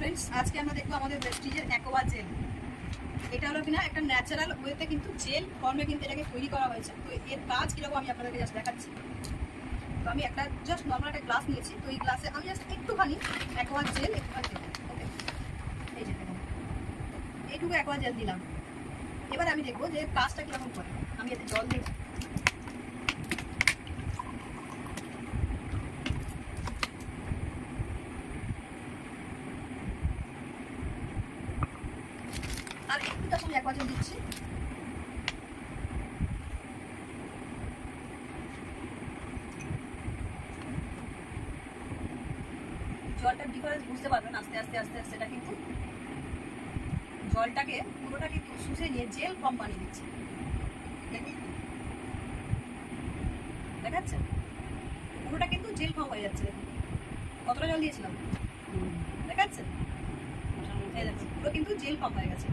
Friends, আজকে আমরা দেখবো আমাদের প্রেস্টিজের অ্যাকোয়া জেল। এটা হলো কিনা একটা ন্যাচারাল ওয়েতে কিন্তু জেল ফর্মে কিন্তু এটাকে তৈরি করা হয়েছে। তো এর কাজ কিরকম আমি আপনাদেরকে জাস্ট দেখাচ্ছি। তো আমি একটা জাস্ট নর্মাল একটা গ্লাস নিয়েছি। তো এই গ্লাসে আমি জাস্ট একটুখানি অ্যাকোয়া জেল ওকে, এই যে দেখুন এইটুকু অ্যাকোয়া জেল দিলাম। এবার আমি দেখবো যে কাজটা কিরকম করে। আমি এতে জল দিই, আর একটু জাস্ট আমি অ্যাকোয়া জেল দিচ্ছি। জলটার ডিফারেন্স বুঝতে পারবেন আস্তে আস্তে আস্তে আস্তে। এটা কিন্তু জলটাকে পুরোটা কিন্তু শুষে নিয়ে জেল ফর্ম বানিয়ে দিচ্ছে। দেখাচ্ছে পুরোটা কিন্তু জেল ফর্ম হয়ে যাচ্ছে। দেখুন কতটা জল দিয়েছিলাম, দেখাচ্ছে পুরো কিন্তু জেল ফর্ম হয়ে গেছে।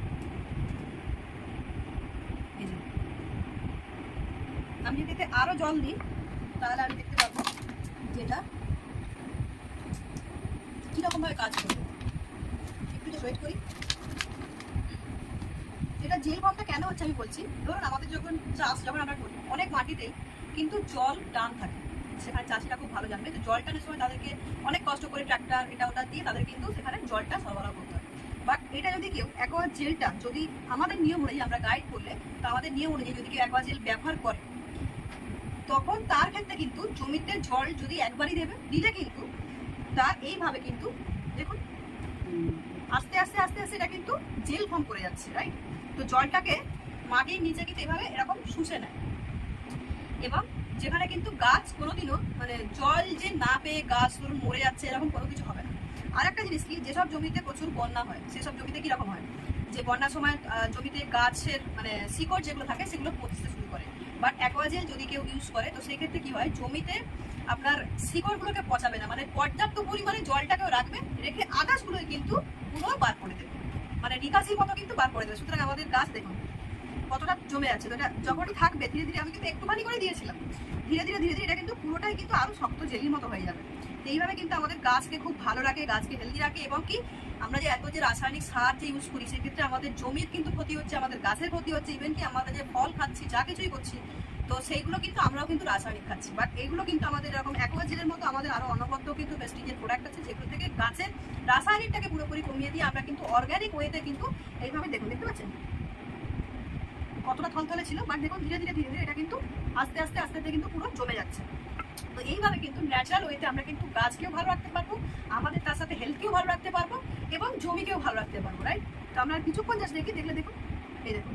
এই যে আমি যদি এতে আরো জল দিই তাহলে আমি দেখতে পাবো যেটা কিরকম ভাবে কাজ করবে। একটু তো ওয়েট করি। এটা জেল ফর্মটা কেন হচ্ছে আমি বলছি। ধরুন আমাদের যখন আমরা করি অনেক মাটিতেই কিন্তু জল টান থাকে, সেখানে চাষিরা খুব ভালো জানবে যে জল টানের সময় তাদেরকে অনেক কষ্ট করে ট্রাক্টর এটা ওটা দিয়ে তাদের কিন্তু সেখানে জলটা সরবরাহ করতে হয়। বাট এটা যদি কেউ অ্যাকোয়া জেলটা যদি আমাদের নিয়ম অনুযায়ী আমরা গাইড করলে, তো আমাদের নিয়ম অনুযায়ী যদি কেউ অ্যাকোয়া জেল ব্যবহার করে, তখন তার ক্ষেত্রে কিন্তু জমিতে জল যদি একবারই দিলে কিন্তু তার এইভাবে কিন্তু দেখুন আস্তে আস্তে আস্তে আস্তে এটা কিন্তু জেল ফর্ম করে যাচ্ছে, রাইট। তো জলটাকে মাটির নিচে কিন্তু এভাবে এরকম শুষে নেয়, এবং যেখানে কিন্তু গাছ কোনোদিনও মানে জল যে না পেয়ে গাছ ধরুন মরে যাচ্ছে এরকম কোনো কিছু হবে না। আর একটা জিনিস কি, যেসব জমিতে প্রচুর বন্যা হয় সেসব জমিতে কিরকম হয় যে বন্যার সময় জমিতে গাছের মানে শিকড় যেগুলো থাকে সেগুলো পচতে শুরু করে। বাট অ্যাকোয়া জেল যদি কেউ ইউজ করে তো সেই ক্ষেত্রে কি হয়, জমিতে আপনার শিকড়গুলোকে পচাবে না, মানে পর্যাপ্ত পরিমাণে জলটাকেও রাখবে, রেখে আগাছগুলোই কিন্তু পুরো বার করে দেবে, মানে নিকাশির মতো কিন্তু বার করে দেবে। সুতরাং আমাদের গাছ দেখুন কতটা জমে আছে। তো এটা যখনই থাকবে ধীরে ধীরে, আমি কিন্তু একটুখানি করে দিয়েছিলাম, ধীরে ধীরে ধীরে ধীরে এটা কিন্তু পুরোটাই কিন্তু আরো শক্ত জেলির মতো হয়ে যাবে। এইভাবে কিন্তু আমাদের গাছকে খুব ভালো রাখে, গাছকে হেলদি রাখে, এবং কি আমরা যে এত যে রাসায়নিক সার যে ইউজ করি সেক্ষেত্রে আমাদের জমির কিন্তু ক্ষতি হচ্ছে, আমাদের গাছের ক্ষতি হচ্ছে, ইভেন কি আমাদের যে ফল খাচ্ছি যা কিছুই করছি তো সেইগুলো কিন্তু আমরাও কিন্তু রাসায়নিক খাচ্ছি। বাট এইগুলো কিন্তু আমাদের এরকম অ্যাকোয়া জেলের মতো আমাদের আরো অনবদ্য কিন্তু প্রেস্টিজের প্রোডাক্ট আছে যেগুলো থেকে গাছের রাসায়নিকটাকে পুরোপুরি কমিয়ে দিয়ে আমরা কিন্তু অর্গানিক ওয়েতে কিন্তু এইভাবে দেখুন, দেখতে পাচ্ছেন কতটা থলথলে ছিল। বাট দেখুন ধীরে ধীরে ধীরে ধীরে এটা কিন্তু আস্তে আস্তে আস্তে আস্তে কিন্তু পুরো জমে যাচ্ছে। তো এইভাবে কিন্তু ন্যাচারাল ওয়েতে আমরা কিন্তু গাছকেও ভালো রাখতে পারবো, আমাদের তার সাথে হেলথকেও ভালো রাখতে পারবো, এবং জমিকেও ভালো রাখতে পারবো, রাইট। তো আমরা কিছুক্ষণ জাস্ট দেখলে দেখুন, এই দেখুন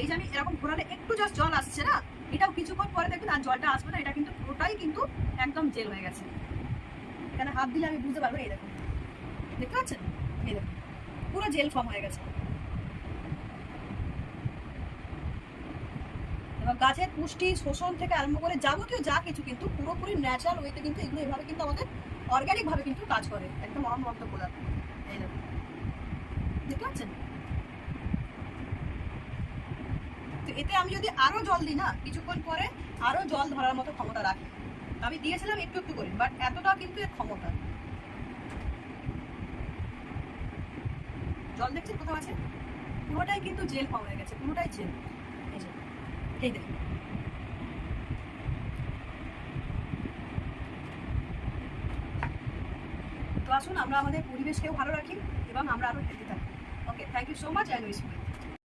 এই যে আমি এরকম ঘোরালে একটু জাস্ট জল আসছে না, এটাও কিছুক্ষণ পরে দেখবেন আর জলটা আসবে না, এটা কিন্তু পুরোটাই কিন্তু একদম জেল হয়ে গেছে। এখানে হাত দিলে আমি বুঝতে পারবো, এই দেখুন দেখতে পাচ্ছেন, এই দেখুন পুরো জেল ফর্ম হয়ে গেছে। এবং গাছের পুষ্টি শোষণ থেকে আরম্ভ করে যাবতীয় যা কিছু কিন্তু পুরোপুরি ন্যাচারাল ওয়েতে কিন্তু এগুলো এভাবে কিন্তু আমাদের অর্গানিক ভাবে কিন্তু কাজ করে, একদম অনবদ্য পদার্থ। এই দেখুন দেখতে পাচ্ছেন। তো এতে আমি যদি আরো জল দিই না, কিছুক্ষণ পরে আরো জল ধরার মতো ক্ষমতা রাখে। আমি দিয়েছিলাম একটু একটু করে, বাট এতটা কিন্তু এর ক্ষমতা। জল দেখছেন কোথাও আছে, পুরোটাই কিন্তু জেল ফর্ম হয়ে গেছে, পুরোটাই জেল। এই যে এই দেখুন, তো আসুন আমরা আমাদের পরিবেশকেও ভালো রাখি এবং আমরা আরো হেলদি থাকি। Okay, thank you so much and wish